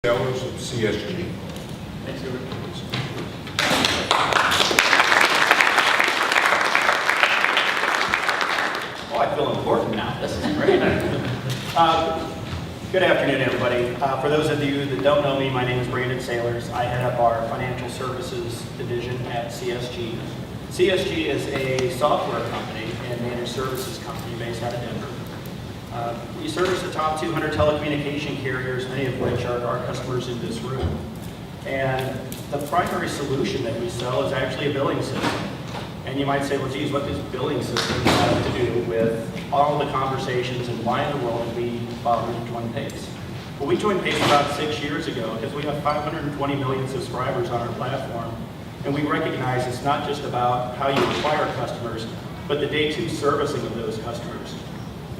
Sellers of CSG. Thanks, Stuart. Oh, I feel important now. This is great. Good afternoon, everybody. For those of you that don't know me, my name is Brandon Sailors. I head up our financial services division at CSG. CSG is a software company and managed services company based out of Denver. We service the top 200 telecommunication carriers, many of which are our customers in this room. And the primary solution that we sell is actually a billing system. And you might say, well, geez, what does billing systems have to do with all the conversations and why in the world did we bother to join PACE? Well, we joined PACE about 6 years ago because we have 520 million subscribers on our platform. And we recognize it's not just about how you acquire customers, but the day two servicing of those customers.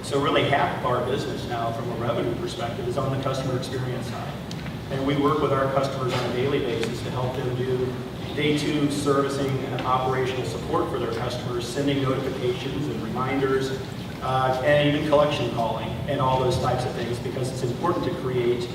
So really half of our business now from a revenue perspective is on the customer experience side. And we work with our customers on a daily basis to help them do day two servicing and operational support for their customers, sending notifications and reminders, and even collection calling and all those types of things, because it's important to create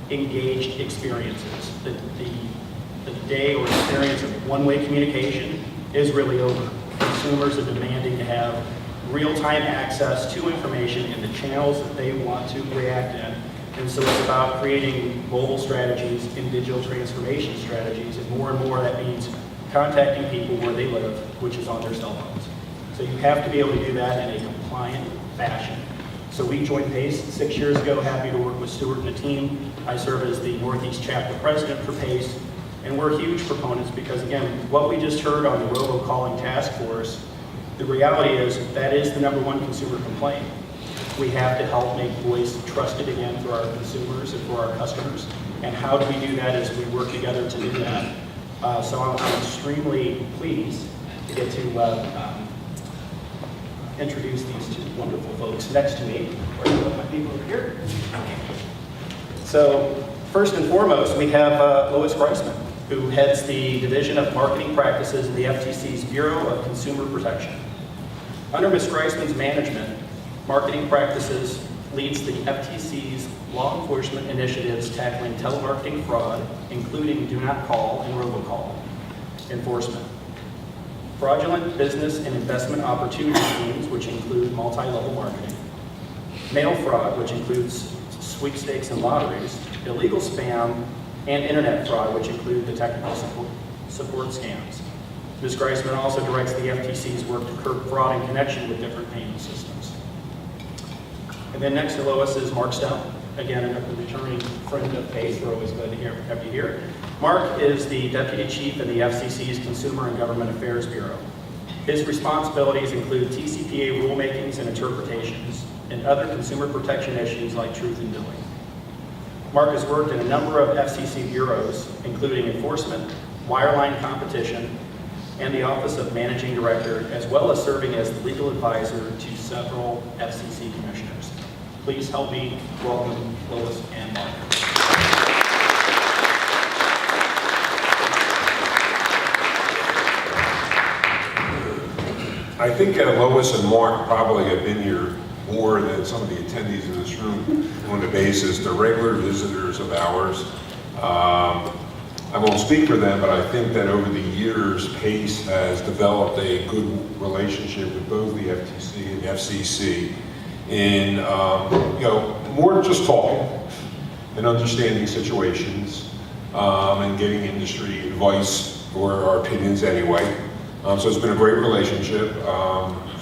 engaged experiences. The day or experience of one-way communication is really over. Consumers are demanding to have real-time access to information in the channels that they want to react in. And so it's about creating mobile strategies and digital transformation strategies. And more that means contacting people where they live, which is on their cell phones. So you have to be able to do that in a compliant fashion. So we joined PACE 6 years ago, happy to work with Stuart and the team. I serve as the Northeast Chapter President for PACE. And we're huge proponents because, again, what we just heard on the Robo calling task force, the reality is that is the #1 consumer complaint. We have to help make voice trusted again for our consumers and for our customers. And how do we do that as we work together to do that? So I'm extremely pleased to get to introduce these two wonderful folks next to me. Where are my people over here? So first and foremost, we have Lois Greisman, who heads the Division of Marketing Practices in the FTC's Bureau of Consumer Protection. Under Ms. Greisman's management, Marketing Practices leads the FTC's law enforcement initiatives tackling telemarketing fraud, including do not call and robocall enforcement, fraudulent business and investment opportunity schemes, which include multi-level marketing, mail fraud, which includes sweepstakes and lotteries, illegal spam, and internet fraud, which include the technical support scams. Ms. Greisman also directs the FTC's work to curb fraud in connection with different payment systems. And then next to Lois is Mark Stone, again, a returning friend of PACE. We're always glad to have you here. Mark is the Deputy Chief in the FCC's Consumer and Government Affairs Bureau. His responsibilities include Tcpa rulemakings and interpretations, and other consumer protection issues like truth in billing. Mark has worked in a number of FCC bureaus, including enforcement, wireline competition, and the Office of Managing Director, as well as serving as the legal advisor to several FCC commissioners. Please help me welcome Lois and Mark. I think Lois and Mark probably have been here more than some of the attendees in this room on the basis. They're regular visitors of ours. I won't speak for them, but I think that over the years, PACE has developed a good relationship with both the FTC and the FCC in, more just talking and understanding situations and getting industry advice or our opinions anyway. So it's been a great relationship.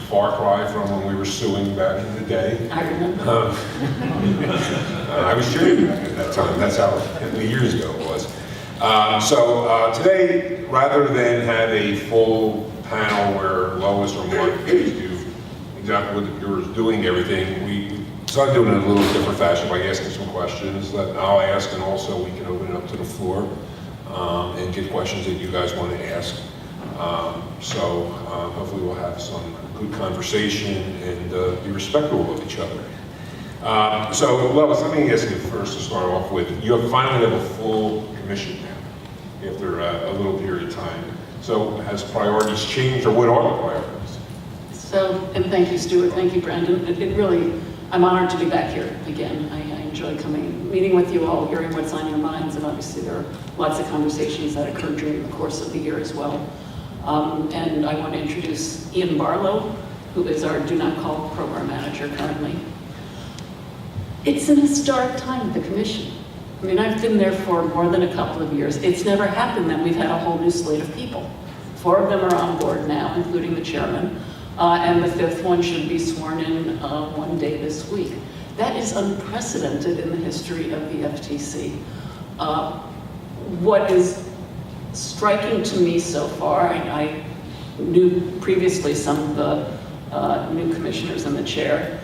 Far cry from when we were suing back in the day. I remember. I was cheering back at that time. That's how many years ago it was. So today, rather than have a full panel where Lois or Mark do exactly what you're doing everything, we started doing it in a little different fashion by asking some questions that I'll ask, and also we can open it up to the floor and get questions that you guys want to ask. So hopefully we'll have some good conversation and be respectful of each other. So Lois, let me ask you first to start off with, you finally have a full commission now after a little period of time. So has priorities changed, or what are the priorities? So, and thank you, Stuart, thank you, Brandon. It really, I'm honored to be back here again. I enjoy enjoy meeting with you all, hearing what's on your minds, and obviously there are lots of conversations that occur during the course of the year as well. And I want to introduce Ian Barlow, who is our Do Not Call program manager currently. It's an historic time at the commission. I mean, I've been there for more than a couple of years. It's never happened that we've had a whole new slate of people. 4 of them are on board now, including the chairman, and the 5th one should be sworn in one day this week. That is unprecedented in the history of the FTC. What is striking to me so far, I knew previously some of the new commissioners and the chair,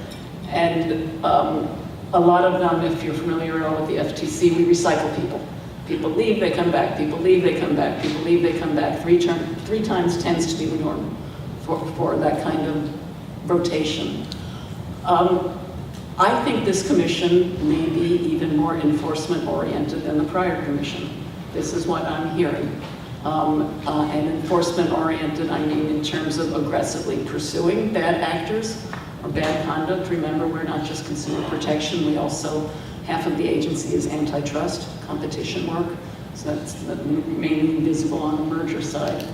and a lot of them, if you're familiar at all with the FTC, we recycle people. People leave, they come back, people leave, they come back, people leave, they come back. Three times tends to be the norm for that kind of rotation. I think this commission may be even more enforcement oriented than the prior commission. This is what I'm hearing. And enforcement oriented, I mean in terms of aggressively pursuing bad actors or bad conduct. Remember, we're not just consumer protection, we also, half of the agency is antitrust, competition work, so that's mainly visible on the merger side.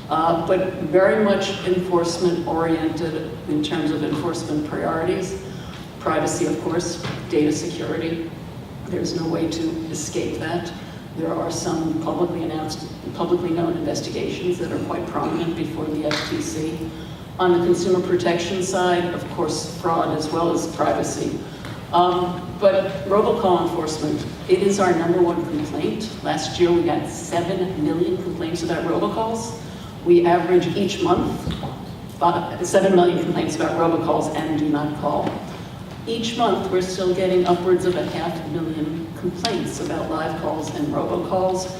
But very much enforcement oriented in terms of enforcement priorities. Privacy, of course, data security. There's no way to escape that. There are some publicly known investigations that are quite prominent before the FTC. On the consumer protection side, of course, fraud as well as privacy. But robocall enforcement, it is our #1 complaint. Last year we got 7 million complaints about robocalls. We average each month 7 million complaints about robocalls and do not call. Each month we're still getting upwards of 500,000 complaints about live calls and robocalls.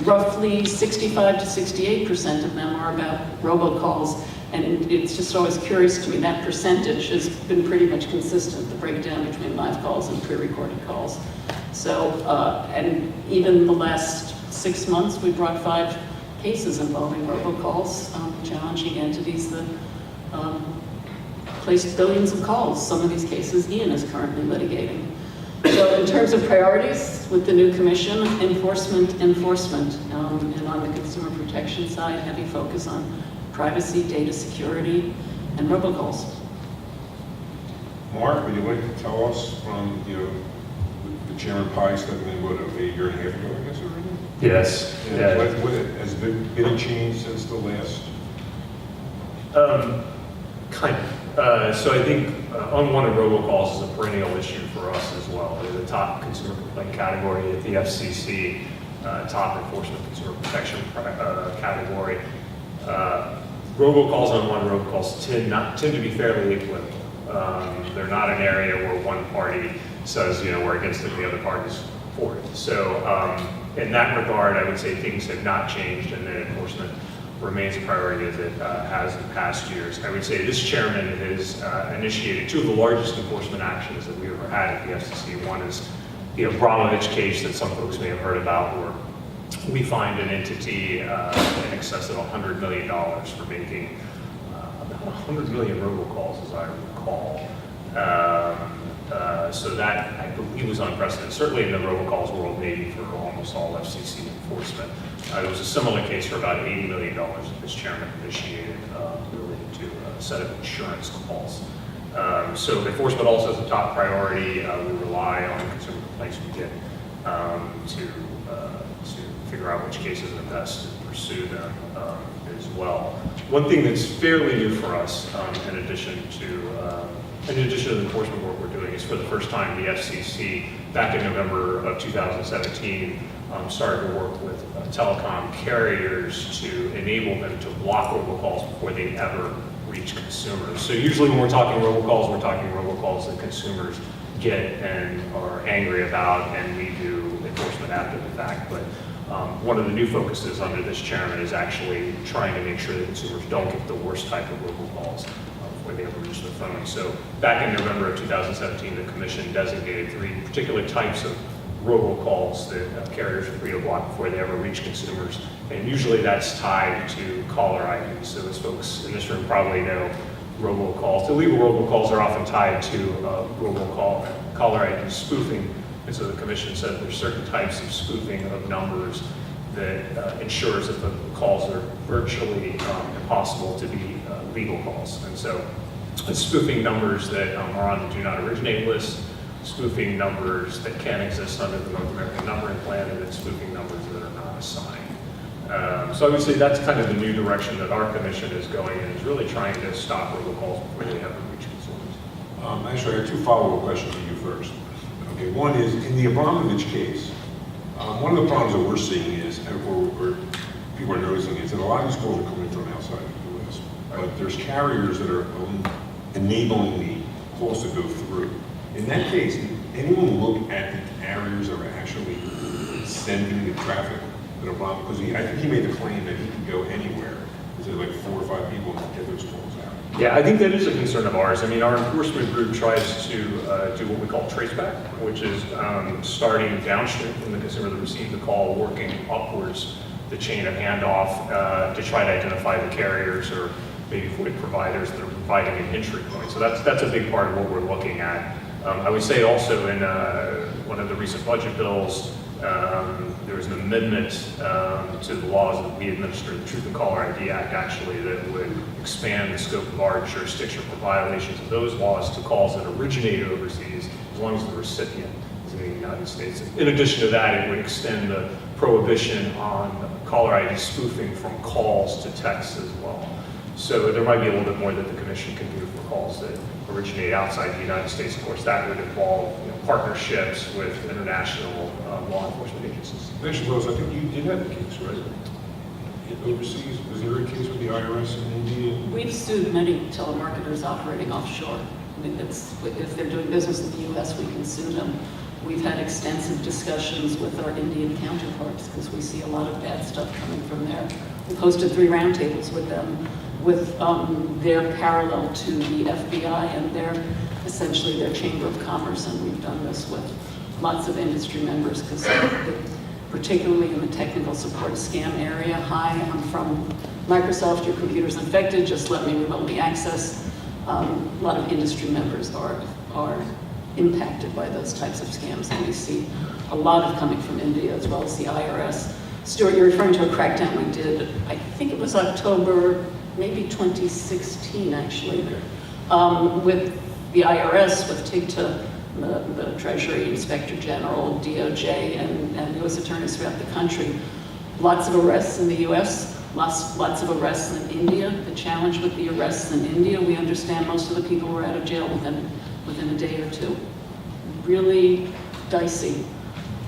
Roughly 65 to 68% of them are about robocalls. And it's just always curious to me, that percentage has been pretty much consistent, the breakdown between live calls and pre-recorded calls. So, and even the last 6 months, we brought 5 cases involving robocalls, challenging entities that placed billions of calls. Some of these cases Ian is currently litigating. So in terms of priorities with the new commission, enforcement, and on the consumer protection side, heavy focus on privacy, data security, and robocalls. Mark, would you like to tell us from, the Chairman Pai stepping in, a year and a half ago, I guess, already? Yes. Yeah. Has there been a change since the last? Kind of. So I think unwanted robocalls is a perennial issue for us as well. They're the top consumer complaint category at the FCC, top enforcement consumer protection category. Robocalls, unwanted robocalls tend to be fairly apolitical. They're not an area where one party says, we're against it, the other party's for it. So in that regard, I would say things have not changed, and that enforcement remains a priority as it has in past years. I would say this chairman has initiated 2 of the largest enforcement actions that we've ever had at the FCC. One is the Barlow case that some folks may have heard about, where we fined an entity in excess of $100 million for making about 100 million robocalls, as I recall. So that, I believe, was unprecedented, certainly in the robocalls world, maybe for almost all FCC enforcement. There was a similar case for about $80 million that this chairman initiated related to a set of insurance calls. So enforcement also is a top priority. We rely on consumer complaints we get to figure out which cases are best and pursue them as well. One thing that's fairly new for us, in addition to the enforcement work we're doing, is for the first time the FCC, back in November of 2017, started to work with telecom carriers to enable them to block robocalls before they ever reach consumers. So usually when we're talking robocalls that consumers get and are angry about, and we do enforcement after the fact. But one of the new focuses under this chairman is actually trying to make sure that consumers don't get the worst type of robocalls before they ever reach their phone. So back in November of 2017, the commission designated 3 particular types of robocalls that carriers are free to block before they ever reach consumers. And usually that's tied to caller ID. So as folks in this room probably know, robocalls, illegal robocalls are often tied to caller ID spoofing And so the commission said there's certain types of spoofing of numbers that ensures that the calls are virtually impossible to be legal calls. And so it's spoofing numbers that are on the do not originate list, spoofing numbers that can exist under the North American numbering plan, and then spoofing numbers that are not assigned. So I would say that's kind of the new direction that our commission is going in, is really trying to stop robocalls before they ever reach consumers. Actually, I have 2 follow-up questions to you first. Okay, one is, in the Abramovich case, one of the problems that we're seeing is, or people are noticing, is that a lot of these calls are coming from outside the U.S. But there's carriers that are enabling the calls to go through. In that case, did anyone look at the carriers that are actually sending the traffic that Obama, because I think he made the claim that he could go anywhere. Is it like 4 or 5 people and get those calls out? Yeah, I think that is a concern of ours. I mean, our enforcement group tries to do what we call traceback, which is starting downstream from the consumer that received the call, working upwards the chain of handoff to try to identify the carriers or maybe void providers that are providing an entry point. So that's a big part of what we're looking at. I would say also in one of the recent budget bills, there was an amendment to the laws that we administer, the Truth in Caller ID Act actually, that would expand the scope of our jurisdiction for violations of those laws to calls that originate overseas, as long as the recipient is in the United States. In addition to that, it would extend the prohibition on caller ID spoofing from calls to texts as well. So there might be a little bit more that the commission can do for calls that originate outside the United States. Of course, that would involve partnerships with international law enforcement agencies. Actually, Lois, I think you did have a case, right? Overseas, was there a case with the IRS in India? We've sued many telemarketers operating offshore. I mean, if they're doing business in the U.S., we can sue them. We've had extensive discussions with our Indian counterparts because we see a lot of bad stuff coming from there. We've hosted 3 roundtables with them, with their parallel to the FBI and essentially their Chamber of Commerce, and we've done this with lots of industry members because particularly in the technical support scam area. Hi, I'm from Microsoft, your computer's infected, just let me remotely access. A lot of industry members are impacted by those types of scams, and we see a lot of coming from India as well as the IRS. Stuart, you're referring to a crackdown we did, I think it was October, maybe 2016 actually, with the IRS, with Tcpa, the Treasury Inspector General, DOJ, and U.S. attorneys throughout the country. Lots of arrests in the U.S., lots of arrests in India. The challenge with the arrests in India, we understand most of the people were out of jail within a day or 2. Really dicey.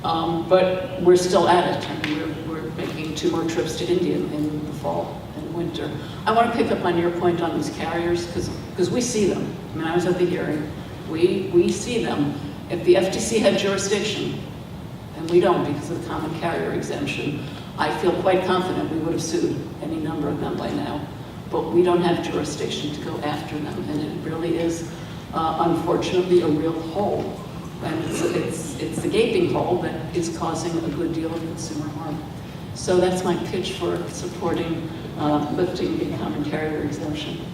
But we're still at it. I mean, we're making 2 more trips to India in the fall and winter. I want to pick up on your point on these carriers because we see them. I mean, I was at the hearing. We see them. If the FTC had jurisdiction, and we don't because of the common carrier exemption, I feel quite confident we would have sued any number of them by now. But we don't have jurisdiction to go after them, and it really is, unfortunately, a real hole. And it's the gaping hole that is causing a good deal of consumer harm. So that's my pitch for supporting lifting the common carrier exemption.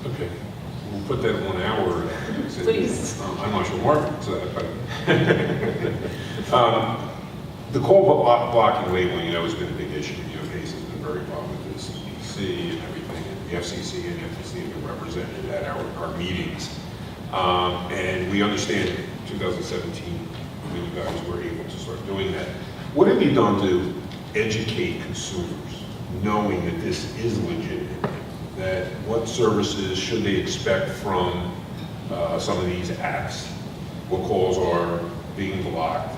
Okay, we'll put that 1 hour. Please. I'm not sure Mark said but the call blocking labeling, has been a big issue. Case has been very popular with the CPC and everything, and the FCC and the FTC have been represented at our meetings. And we understand in 2017 when you guys were able to start doing that. What have you done to educate consumers, knowing that this is legitimate, that what services should they expect from some of these apps, what calls are being blocked?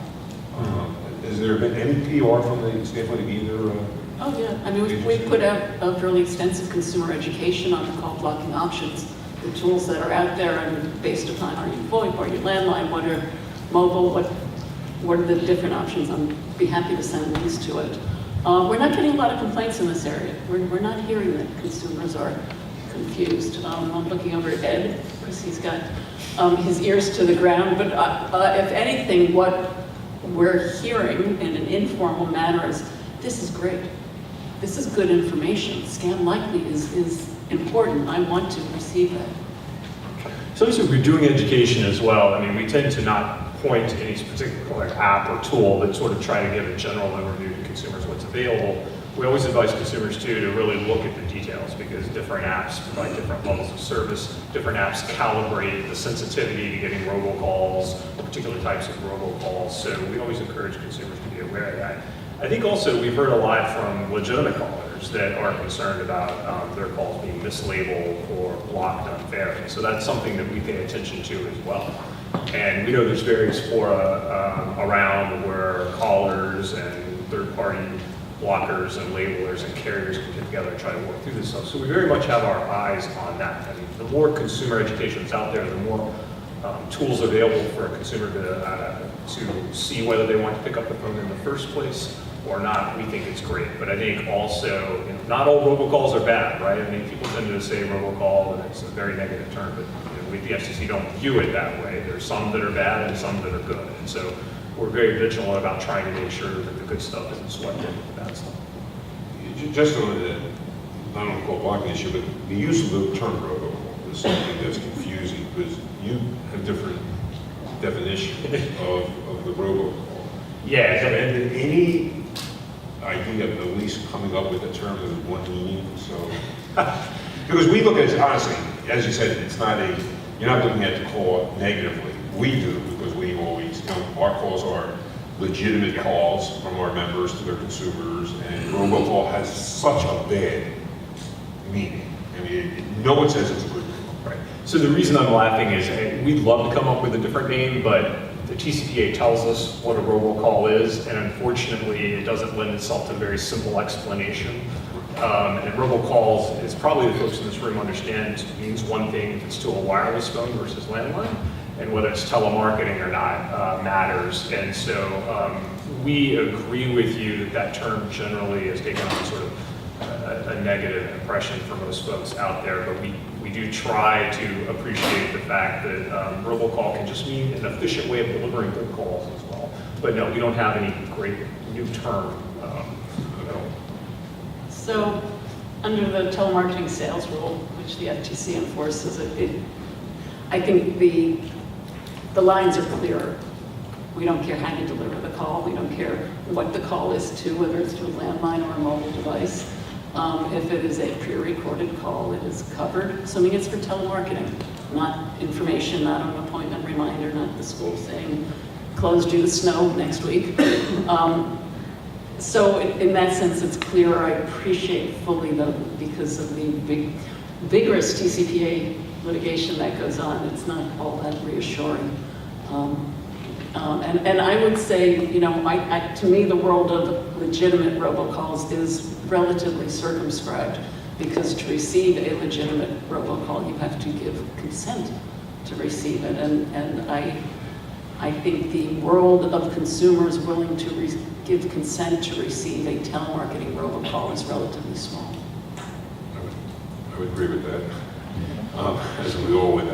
Has there been any PR from the standpoint of either? Oh yeah, I mean we put out a fairly extensive consumer education on the call blocking options, the tools that are out there, and based upon are you VoIP, are you landline, what are mobile, what are the different options. I'd be happy to send links to it. We're not getting a lot of complaints in this area. We're not hearing that consumers are confused. I'm looking over at Ed because he's got his ears to the ground. But if anything, what we're hearing in an informal manner is, this is great. This is good information. Scam likely is important. I want to receive that. So we're doing education as well. I mean, we tend to not point to any particular app or tool, but sort of try to give a general overview to consumers what's available. We always advise consumers too to really look at the details, because different apps provide different levels of service. Different apps calibrate the sensitivity to getting robocalls, particular types of robocalls. So we always encourage consumers to be aware of that. I think also we've heard a lot from legitimate callers that are concerned about their calls being mislabeled or blocked unfairly. So that's something that we pay attention to as well. And we know there's various fora around where callers and third-party blockers and labelers and carriers can get together and try to work through this stuff. So we very much have our eyes on that. I mean, the more consumer education is out there, the more tools available for a consumer to see whether they want to pick up the phone in the first place or not. We think it's great. But I think also, you know, not all robocalls are bad, right? I mean, people tend to say robocall, and it's a very negative term, but you know, we at the FCC don't view it that way. There's some that are bad and some that are good. And so we're very vigilant about trying to make sure that the good stuff isn't swept in with the bad stuff. Just on the, I don't want to call it blocking issue, but the use of the term robocall is something that's confusing, because you have different definitions of the robocall. Yeah, And any idea of at least coming up with a term that is one meaning, so. Because we look at it, honestly, as you said, it's not a, you're not looking at the call negatively. We do, because we always, you know, our calls are legitimate calls from our members to their consumers, and robocall has such a bad meaning. I mean, no one says it's a good call. right. So the reason I'm laughing is we'd love to come up with a different name, but the Tcpa tells us what a robocall is, and unfortunately, it doesn't lend itself to a very simple explanation. And robocalls, as probably the folks in this room understand, means one thing if it's to a wireless phone versus landline, and whether it's telemarketing or not matters. And so we agree with you that that term generally has taken on sort of a negative impression for most folks out there, but we do try to appreciate the fact that robocall can just mean an efficient way of delivering good calls as well. But no, we don't have any great new term at all. So, under the telemarketing sales rule, which the FTC enforces, I think the lines are clearer. We don't care how you deliver the call. We don't care what the call is to, whether it's to a landline or a mobile device. If it is a pre-recorded call, it is covered, assuming it's for telemarketing, not information, not an appointment reminder, not the school saying, closed due to snow next week. So in that sense, it's clearer. I appreciate fully, because of the vigorous Tcpa litigation that goes on, it's not all that reassuring. And I would say, you know, to me, the world of legitimate robocalls is relatively circumscribed, because to receive a legitimate robocall, you have to give consent to receive it. And I think the world of consumers willing to give consent to receive a telemarketing robocall is relatively small. I would agree with that, as we all would.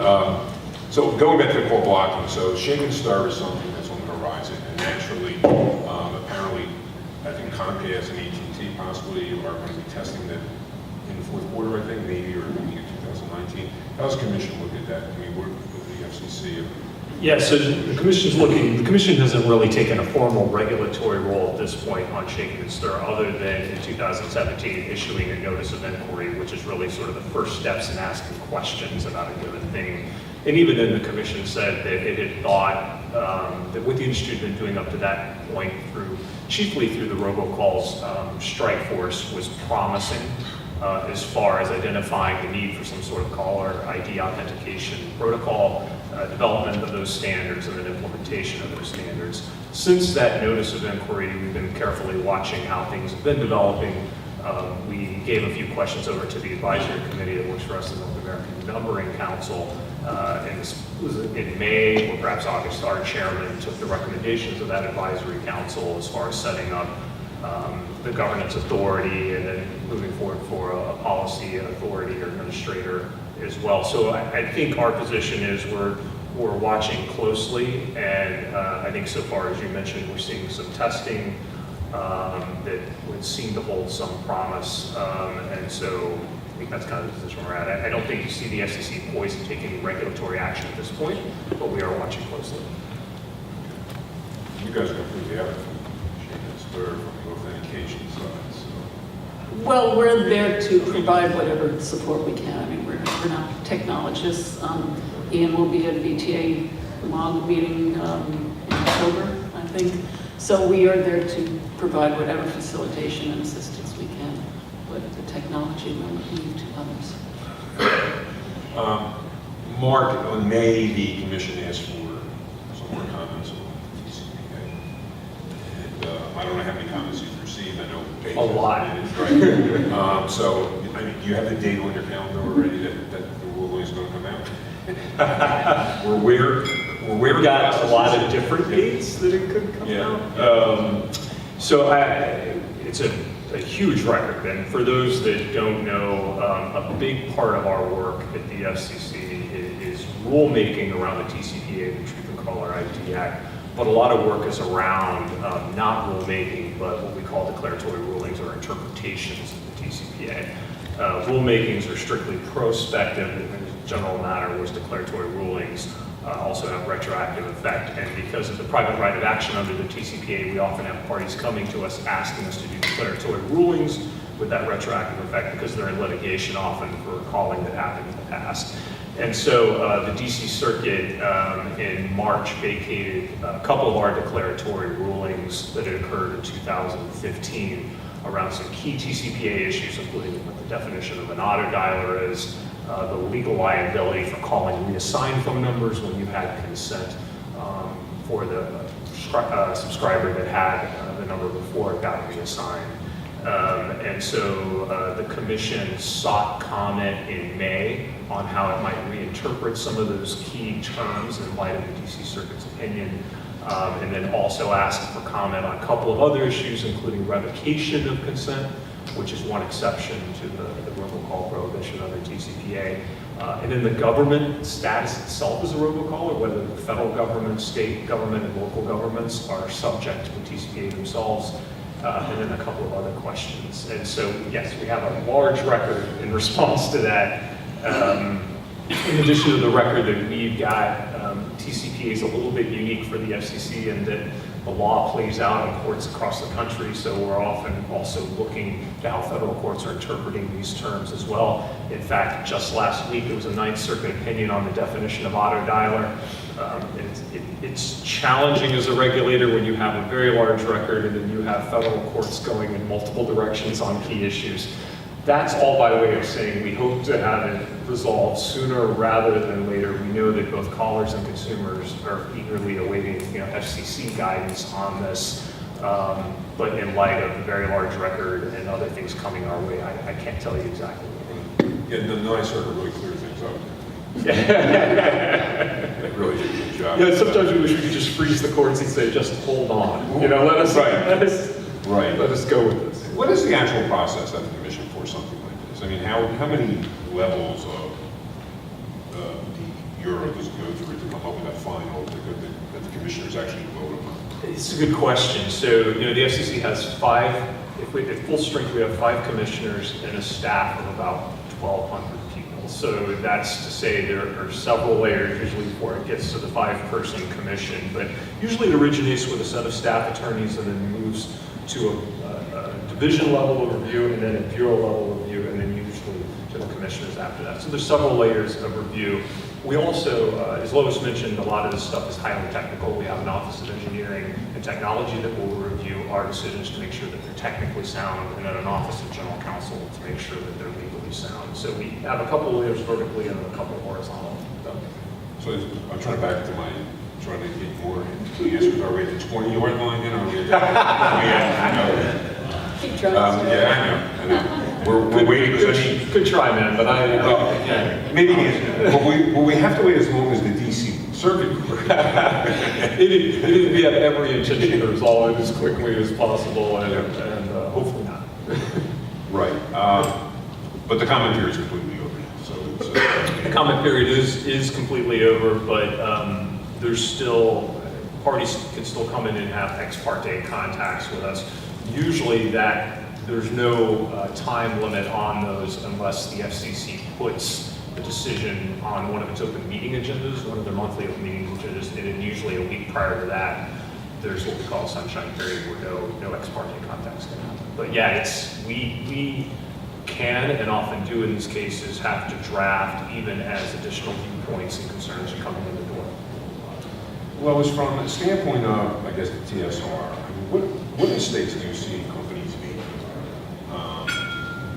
So going back to call blocking, so shake and stir is something that's on the horizon, and naturally, apparently, I think Comcast and AT&T possibly are going to be testing that in the fourth quarter, I think, maybe, or maybe in 2019. How does the Commission look at that? I mean, we're with the FCC. Yeah, so the Commission hasn't really taken a formal regulatory role at this point on shake and stir, other than in 2017 issuing a notice of inquiry, which is really sort of the first steps in asking questions about a given thing. And even then, the Commission said that it had thought that what the industry had been doing up to that point, chiefly through the robocalls strike force, was promising as far as identifying the need for some sort of caller ID authentication protocol, development of those standards, and then implementation of those standards. Since that notice of inquiry, we've been carefully watching how things have been developing. We gave a few questions over to the advisory committee that works for us, the North American Numbering Council, and this was in May or perhaps August. Our chairman took the recommendations of that advisory council as far as setting up the governance authority and then moving forward for a policy authority or administrator as well. So I think our position is we're watching closely, and I think so far, as you mentioned, we're seeing some testing that would seem to hold some promise, and so I think that's kind of the position we're at. I don't think you see the FCC poised to take any regulatory action at this point, but we are watching closely. you guys are completely out of it. They're from the authentication side, so. Well, we're there to provide whatever support we can. I mean, we're not technologists. Ian will be at VTA log meeting in October, I think. So we are there to provide whatever facilitation and assistance we can, but the technology will leave to others. Mark, on May, the commission asked for some more comments on the TCPA. And I don't know how many comments you've received. I know Dave A lot. Right. So, I mean, do you have the date on your calendar already that the ruling is going to come out? We've got a lot of different dates that it could come out. So it's a huge record, and for those that don't know, a big part of our work at the FCC is rulemaking around the TCPA, the Truth and Caller ID Act, but a lot of work is around not rulemaking, but what we call declaratory rulings or interpretations of the TCPA. Rulemakings are strictly prospective, and as a general matter, whereas declaratory rulings also have retroactive effect. And because of the private right of action under the TCPA, we often have parties coming to us asking us to do declaratory rulings with that retroactive effect because they're in litigation often for a calling that happened in the past. And so the DC Circuit in March vacated a couple of our declaratory rulings that had occurred in 2015 around some key TCPA issues, including what the definition of an auto dialer is, the legal liability for calling reassigned phone numbers when you had consent for the subscriber that had the number before it got reassigned. And so the commission sought comment in May on how it might reinterpret some of those key terms in light of the DC Circuit's opinion, and then also asked for comment on a couple of other issues, including revocation of consent, which is one exception to the robocall prohibition under TCPA. And then the government status itself as a robocall, or whether the federal government, state government, and local governments are subject to the TCPA themselves, and then a couple of other questions. And so, yes, we have a large record in response to that. In addition to the record that we've got, TCPA is a little bit unique for the FCC in that the law plays out in courts across the country, so we're often also looking to how federal courts are interpreting these terms as well. In fact, just last week, there was a Ninth Circuit opinion on the definition of auto dialer. It's challenging as a regulator when you have a very large record and then you have federal courts going in multiple directions on key issues. That's all by way of saying we hope to have it resolved sooner rather than later. We know that both callers and consumers are eagerly awaiting, FCC guidance on this. But in light of the very large record and other things coming our way, I can't tell you exactly. Yeah, the Ninth Circuit really cleared things up. They really did a good job. Yeah, sometimes we wish we could just freeze the courts and say, just hold on. Let us go with this. What is the actual process at the commission for something like this? I mean, how many levels of the bureau does it go through to come up with that final that the commissioners actually vote upon? It's a good question. So, the FCC has at full strength, we have 5 commissioners and a staff of about 1,200 people. So that's to say there are several layers usually before it gets to the 5-person commission, but usually it originates with a set of staff attorneys and then moves to a division level of review and then a bureau level of review and then usually to the commissioners after that. So there's several layers of review. We also, as Lois mentioned, a lot of this stuff is highly technical. We have an Office of Engineering and Technology that will review our decisions to make sure that they're technically sound, and then an Office of General Counsel to make sure that they're legally sound. So we have a couple of layers vertically and a couple horizontal. So I'm trying to get more into the answers. Are we at the 20-yard line then? Or are we at Keep trying. I know. We're waiting because Good try, man, but maybe will we have to wait as long as the DC Circuit Court? We have every intention to resolve it as quickly as possible, and hopefully not. Right. But the comment period is completely over now. So the comment period is completely over, but there's still parties can still come in and have ex parte contacts with us. Usually there's no time limit on those unless the FCC puts the decision on one of its open meeting agendas, one of their monthly open meeting agendas, and then usually a week prior to that, there's what we call a sunshine period where no ex parte contacts can happen. But yeah, we can and often do in these cases have to draft even as additional viewpoints and concerns are coming in the door. Lois, from the standpoint of, I guess, the TSR, I mean, what mistakes do you see companies make?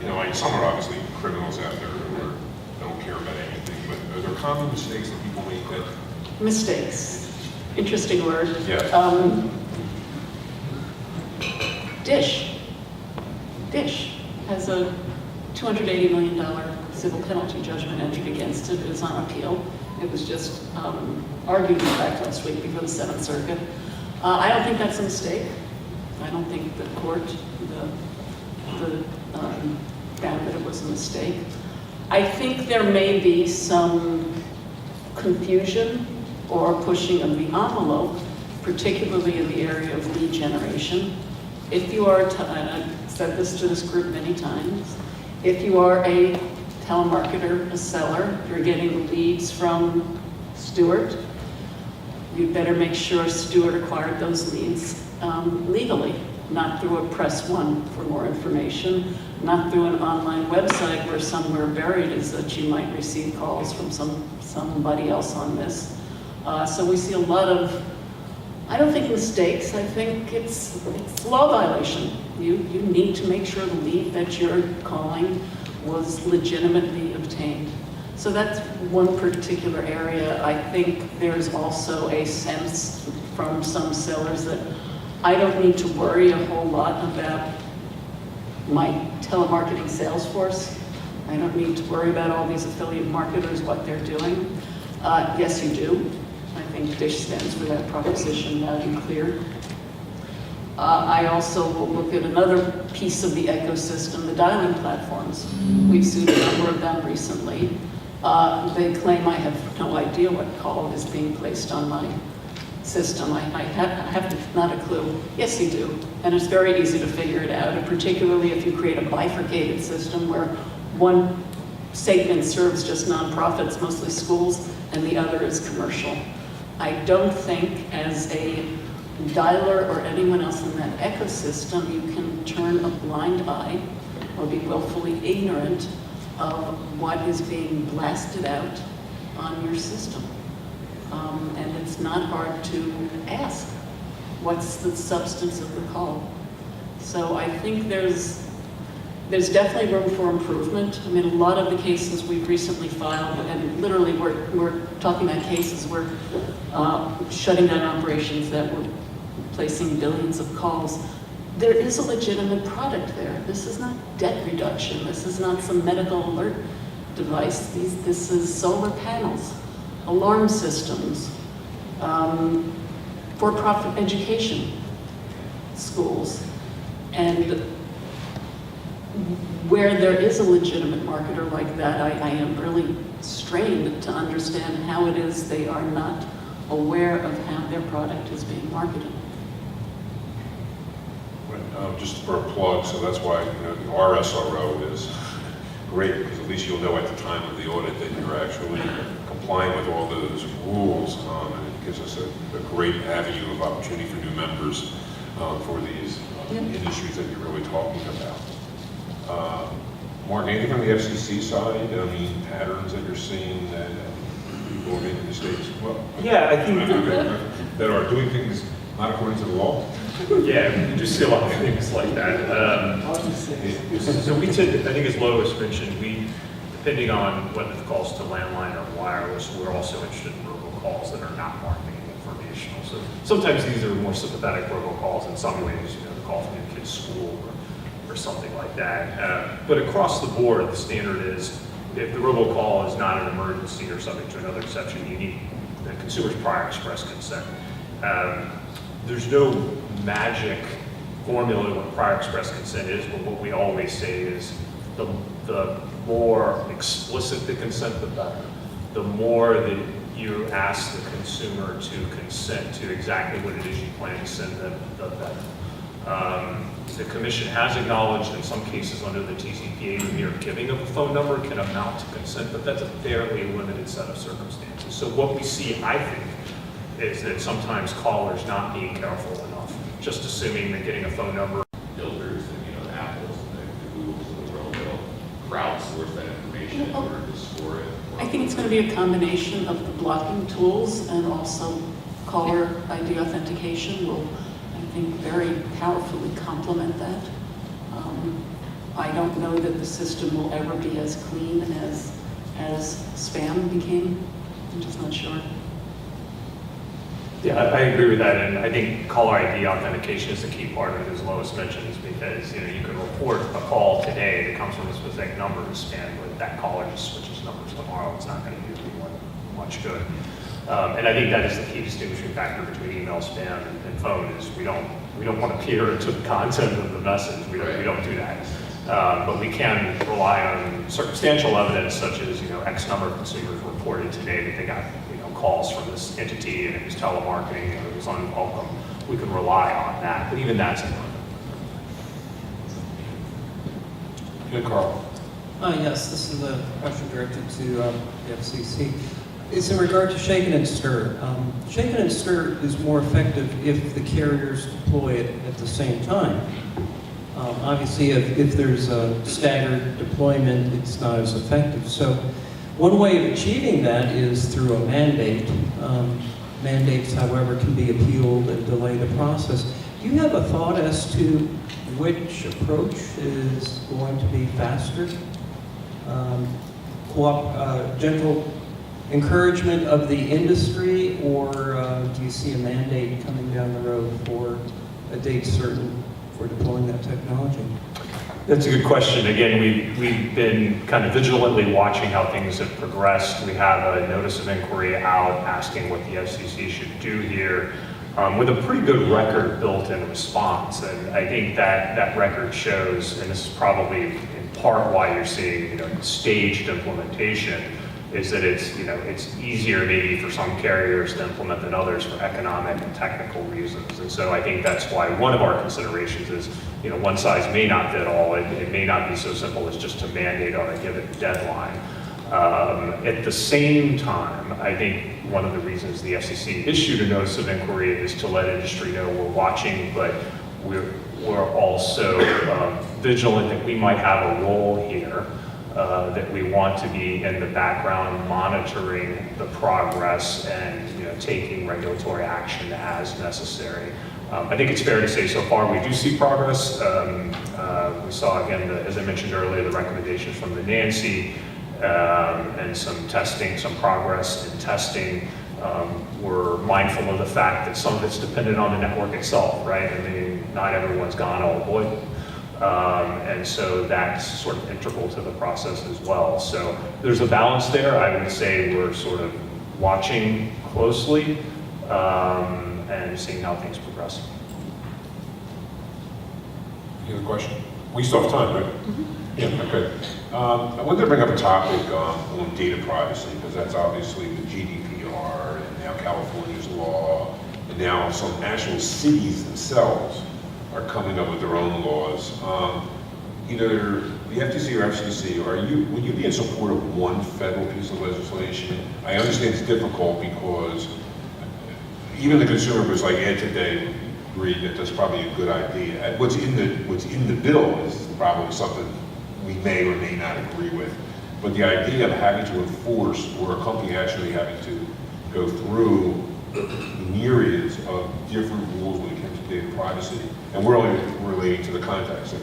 Like some are obviously criminals out there who don't care about anything, but are there common mistakes that people make that? Mistakes. Interesting word. Yeah. Dish has a $280 million civil penalty judgment entered against it. It is on appeal. It was just argued, in fact, last week before the Seventh Circuit. I don't think that's a mistake. I don't think the court found that it was a mistake. I think there may be some confusion or pushing of the envelope, particularly in the area of lead generation. If you are, and I've said this to this group many times, if you are a telemarketer, a seller, you're getting leads from Stewart, you better make sure Stewart acquired those leads legally, not through a press one for more information, not through an online website where somewhere buried is that you might receive calls from somebody else on this. So we see a lot of, I don't think mistakes, I think it's law violation. You need to make sure the lead that you're calling was legitimately obtained. So that's one particular area. I think there's also a sense from some sellers that I don't need to worry a whole lot about my telemarketing sales force. I don't need to worry about all these affiliate marketers, what they're doing. Yes, you do. I think DISH stands for that proposition loud and clear. I also will look at another piece of the ecosystem, the dialing platforms. We've sued a number of them recently. They claim I have no idea what call is being placed on my system. I have not a clue. Yes, you do. And it's very easy to figure it out, and particularly if you create a bifurcated system where one segment serves just nonprofits, mostly schools, and the other is commercial. I don't think as a dialer or anyone else in that ecosystem you can turn a blind eye or be willfully ignorant of what is being blasted out on your system. And it's not hard to ask, what's the substance of the call? So I think there's definitely room for improvement. I mean, a lot of the cases we've recently filed, and literally we're talking about cases where shutting down operations that were placing billions of calls. There is a legitimate product there. This is not debt reduction. This is not some medical alert device. This is solar panels, alarm systems, for-profit education schools. And where there is a legitimate marketer like that, I am really strained to understand how it is they are not aware of how their product is being marketed. Just for a plug, so that's why our SRO is great, because at least you'll know at the time of the audit that you're actually complying with all those rules, and it gives us a great avenue of opportunity for new members for these industries that you're really talking about. Mark, anything from the FCC side? I mean, patterns that you're seeing that people are making mistakes? Well, Yeah, I think that are doing things not according to the law. yeah, we just see a lot of things like that. So we tend, I think as Lois mentioned, depending on whether the call's to landline or wireless, we're also interested in robocalls that are not marketing informational. So sometimes these are more sympathetic robocalls in some ways, the call from your kid's school or something like that. But across the board, the standard is if the robocall is not an emergency or subject to another exception, you need the consumer's prior express consent. There's no magic formula to what prior express consent is, but what we always say is the more explicit the consent, the better. The more that you ask the consumer to consent to exactly what it is you plan to send them, the better. The commission has acknowledged in some cases under the Tcpa, the mere giving of a phone number can amount to consent, but that's a fairly limited set of circumstances. So what we see, I think, is that sometimes callers not being careful enough, just assuming that getting a phone number. Filters and, the Apples and the Googles and the Robo crowdsource that information in order to score it. I think it's going to be a combination of the blocking tools and also caller ID authentication will, I think, very powerfully complement that. I don't know that the system will ever be as clean as spam became. I'm just not sure. Yeah, I agree with that, and I think caller ID authentication is a key part of it, as Lois mentions, because you can report a call today that comes from a specific number to spam, but that caller just switches numbers tomorrow. It's not going to do anyone much good. And I think that is the key distinguishing factor between email spam and phone is we don't want to peer into the content of the message. We don't do that. But we can rely on circumstantial evidence such as X number of consumers reported today that they got calls from this entity and it was telemarketing and it was unwelcome. We can rely on that, but even that's important. Good, Carl. Yes, this is a question directed to the FCC. It's in regard to shaken and stir. Shaken and stir is more effective if the carriers deploy it at the same time. Obviously, if there's a staggered deployment, it's not as effective. So one way of achieving that is through a mandate. Mandates, however, can be appealed and delay the process. Do you have a thought as to which approach is going to be faster? Gentle encouragement of the industry, or do you see a mandate coming down the road for a date certain for deploying that technology? That's a good question. Again, we've been kind of vigilantly watching how things have progressed. We have a notice of inquiry out asking what the FCC should do here, with a pretty good record built in response. And I think that record shows, and this is probably in part why you're seeing staged implementation, is that it's easier maybe for some carriers to implement than others for economic and technical reasons. And so I think that's why one of our considerations is, one size may not fit all. It may not be so simple as just to mandate on a given deadline. At the same time, I think one of the reasons the FCC issued a notice of inquiry is to let industry know we're watching, but we're also vigilant that we might have a role here. That we want to be in the background monitoring the progress and taking regulatory action as necessary. I think it's fair to say so far we do see progress. We saw again, as I mentioned earlier, the recommendations from the Nancy and some testing, some progress in testing. We're mindful of the fact that some of it's dependent on the network itself, right? I mean, not everyone's gone all boy. And so that's sort of integral to the process as well. So there's a balance there. I would say we're sort of watching closely and seeing how things progress. You have a question? We still have time, right? Mm-hmm. Yeah, okay. I wanted to bring up a topic on data privacy, because that's obviously the GDPR and now California's law, and now some actual cities themselves are coming up with their own laws. Either the FTC or FCC, would you be in support of one federal piece of legislation? I understand it's difficult because even the consumer was like, today agreed that that's probably a good idea. What's in the bill is probably something we may or may not agree with. But the idea of having to enforce, or a company actually having to go through myriads of different rules when it comes to data privacy, and we're only relating to the context.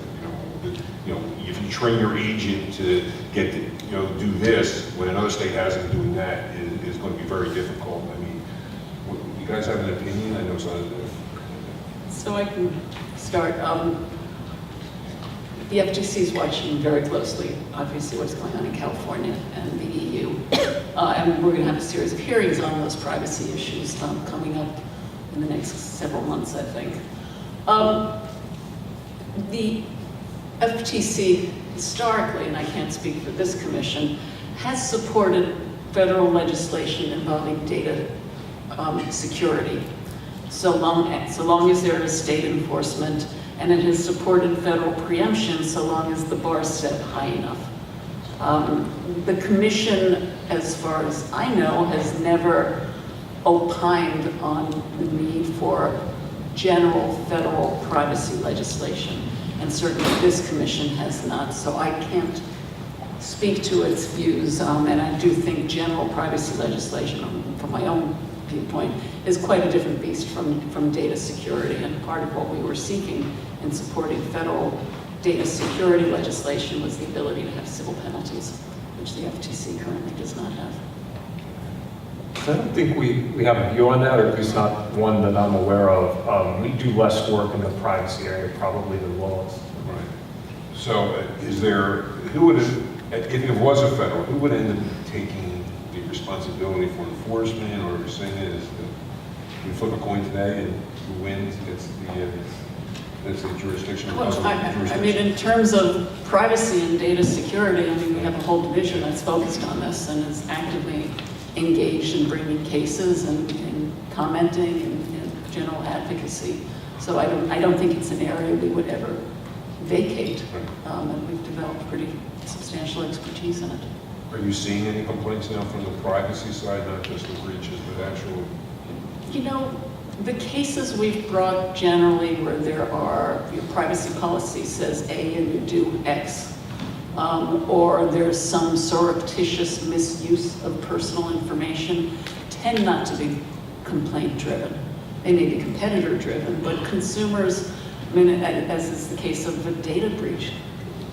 If you train your agent to get to, do this when another state hasn't doing that, is going to be very difficult. I mean, you guys have an opinion? I know it's not. So I can start. The FTC is watching very closely, obviously, what's going on in California and the EU. And we're going to have a series of hearings on those privacy issues coming up in the next several months, I think. The FTC historically, and I can't speak for this commission, has supported federal legislation involving data security, so long as there is state enforcement, and it has supported federal preemption so long as the bar is set high enough. The commission, as far as I know, has never opined on the need for general federal privacy legislation. And certainly this commission has not, so I can't speak to its views. And I do think general privacy legislation, from my own viewpoint, is quite a different beast from data security. And part of what we were seeking in supporting federal data security legislation was the ability to have civil penalties, which the FTC currently does not have. I don't think we have a view on that, or at least not one that I'm aware of. We do less work in the privacy area probably than Lois. Right. So is there, who would, if it was a federal, who would end up taking the responsibility for enforcement, or saying it is, we flip a coin today and who wins gets the jurisdiction? Well, I mean, in terms of privacy and data security, I mean, we have a whole division that's focused on this and is actively engaged in bringing cases and commenting and general advocacy. So I don't think it's an area we would ever vacate, and we've developed pretty substantial expertise in it. Are you seeing any complaints now from the privacy side, not just the breaches, but actual? You know, the cases we've brought generally where there are, your privacy policy says A and you do X, or there's some surreptitious misuse of personal information, tend not to be complaint-driven. They may be competitor-driven, but consumers, I mean, as is the case of a data breach,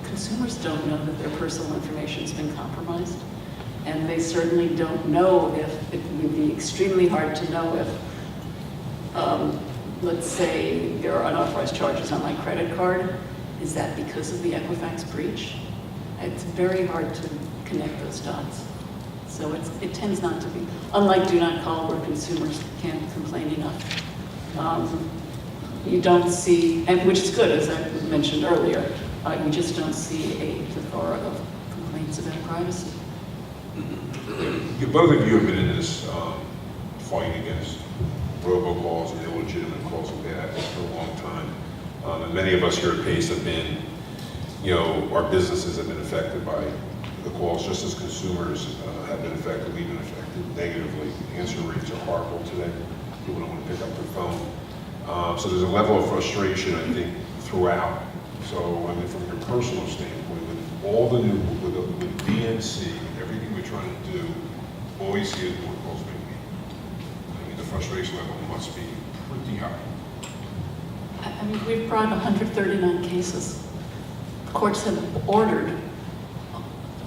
consumers don't know that their personal information has been compromised. And they certainly don't know if, it would be extremely hard to know if, let's say there are unauthorized charges on my credit card. Is that because of the Equifax breach? It's very hard to connect those dots. So it tends not to be, unlike do not call where consumers can't complain enough. You don't see, and which is good, as I mentioned earlier, you just don't see a plethora of complaints about privacy. Both of you have been in this fight against robocalls and illegitimate calls of data for a long time. And many of us here at PACE have been, you know, our businesses have been affected by the calls, just as consumers have been affected, we've been affected negatively. The answer rates are horrible today. People don't want to pick up their phone. So there's a level of frustration, I think, throughout. So, I mean, from your personal standpoint, with all the new, with DNC, everything we're trying to do, all you see is more calls being made. I mean, the frustration level must be pretty high. I mean, we've brought 139 cases. Courts have ordered,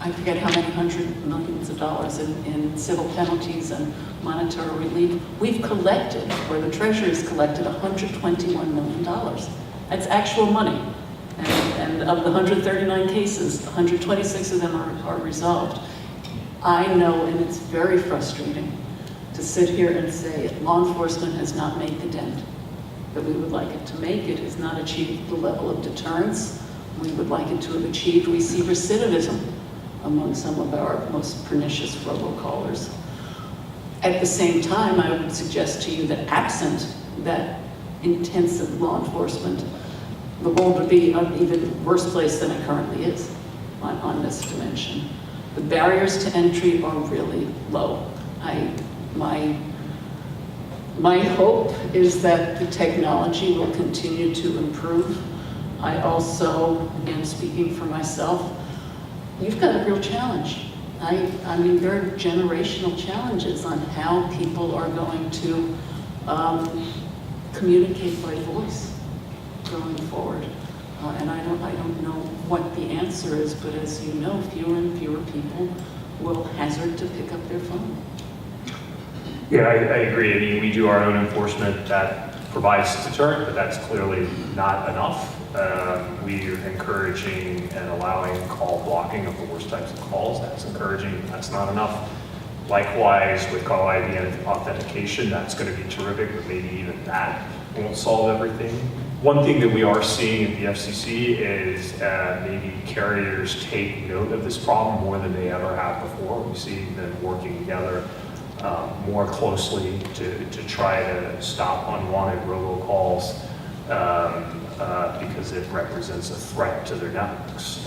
I forget how many hundred millions of dollars in civil penalties and monetary relief. We've collected, or the Treasury's collected, $121 million. That's actual money. And of the 139 cases, 126 of them are resolved. I know, and it's very frustrating to sit here and say law enforcement has not made the dent that we would like it to make. It has not achieved the level of deterrence we would like it to have achieved. We see recidivism among some of our most pernicious robocallers. At the same time, I would suggest to you that absent that intensive law enforcement, the world would be an even worse place than it currently is on this dimension. The barriers to entry are really low. My hope is that the technology will continue to improve. I also, again, speaking for myself, you've got a real challenge. I mean, there are generational challenges on how people are going to communicate by voice going forward. And I don't know what the answer is, but as you know, fewer and fewer people will hazard to pick up their phone. Yeah, I agree. I mean, we do our own enforcement that provides deterrent, but that's clearly not enough. We are encouraging and allowing call blocking of the worst types of calls. That's encouraging. That's not enough. Likewise, with call ID and authentication, that's going to be terrific, but maybe even that won't solve everything. One thing that we are seeing at the FCC is maybe carriers take note of this problem more than they ever have before. We see them working together more closely to try to stop unwanted robocalls because it represents a threat to their networks.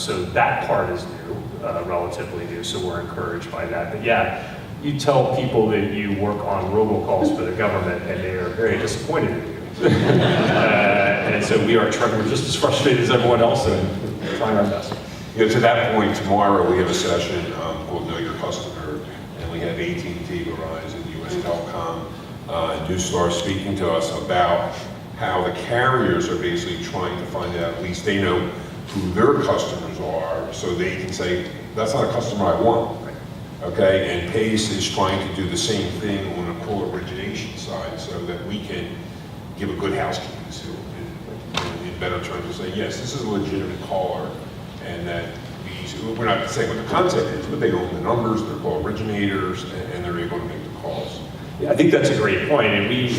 So that part is new, relatively new, so we're encouraged by that. But yeah, you tell people that you work on robocalls for the government, and they are very disappointed in you. And so we're just as frustrated as everyone else, and trying our best. You know, to that point, tomorrow we have a session called Know Your Customer, and we have AT&T, Verizon, US Telecom, and Newstar speaking to us about how the carriers are basically trying to find out, at least they know who their customers are, so they can say, that's not a customer I want. Okay, and PACE is trying to do the same thing on a call origination side, so that we can give a good housekeeping in better terms and say, yes, this is a legitimate caller, and that we're not saying what the content is, but they own the numbers, they're call originators, and they're able to make the calls. Yeah, I think that's a great point, and we,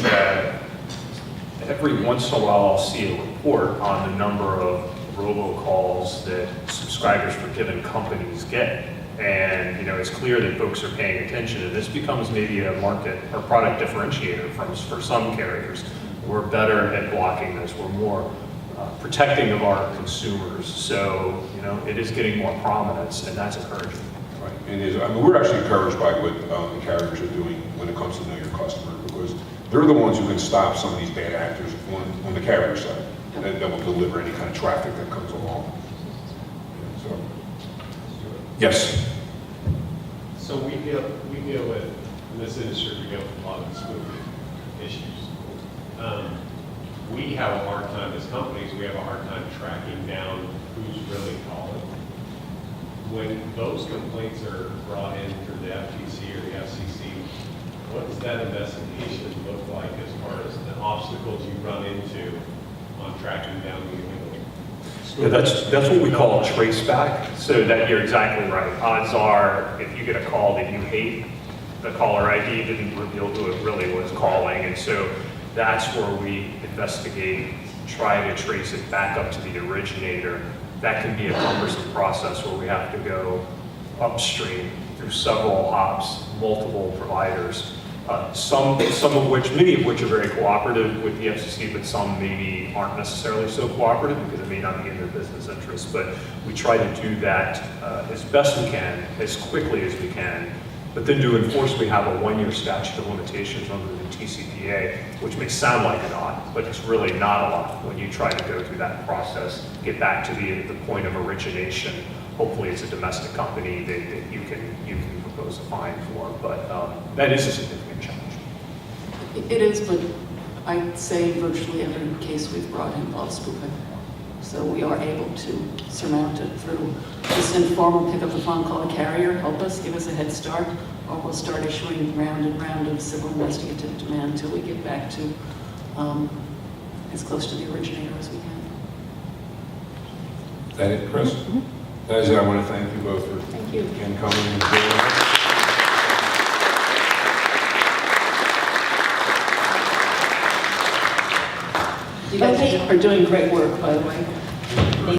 every once in a while, I'll see a report on the number of robocalls that subscribers for given companies get. And, you know, it's clear that folks are paying attention, and this becomes maybe a market or product differentiator for some carriers. We're better at blocking this. We're more protecting of our consumers. So, you know, it is getting more prominence, and that's encouraging. Right. It is. I mean, we're actually encouraged by what the carriers are doing when it comes to know your customer, because they're the ones who can stop some of these bad actors on the carrier side that will deliver any kind of traffic that comes along. So, yes. So we deal with, in this industry, we deal with a lot of spoofing issues. We have a hard time, as companies, we have a hard time tracking down who's really calling. When those complaints are brought in through the FTC or the FCC, what does that investigation look like as far as the obstacles you run into on tracking down the illegal? Yeah, that's what we call a traceback. So that you're exactly right. Odds are, if you get a call that you hate, the caller ID didn't reveal who it really was calling, and so that's where we investigate, try to trace it back up to the originator. That can be a cumbersome process where we have to go upstream through several hops, multiple providers. Many of which are very cooperative with the FCC, but some maybe aren't necessarily so cooperative because it may not be in their business interest. But we try to do that as best we can, as quickly as we can. But then to enforce, we have a 1-year statute of limitations under the Tcpa, which may sound like a lot, but it's really not a lot when you try to go through that process, get back to the point of origination. Hopefully it's a domestic company that you can propose a fine for, but that is a significant challenge. It is, but I'd say virtually every case we've brought involves spoofing. So we are able to surmount it through just informal pick up the phone, call a carrier, help us, give us a head start, or we'll start issuing round and round of civil investigative demand until we get back to as close to the originator as we can. Is that it, Chris? That is it. I want to thank you both for Thank you. again coming and doing that. You guys are doing great work, by the way.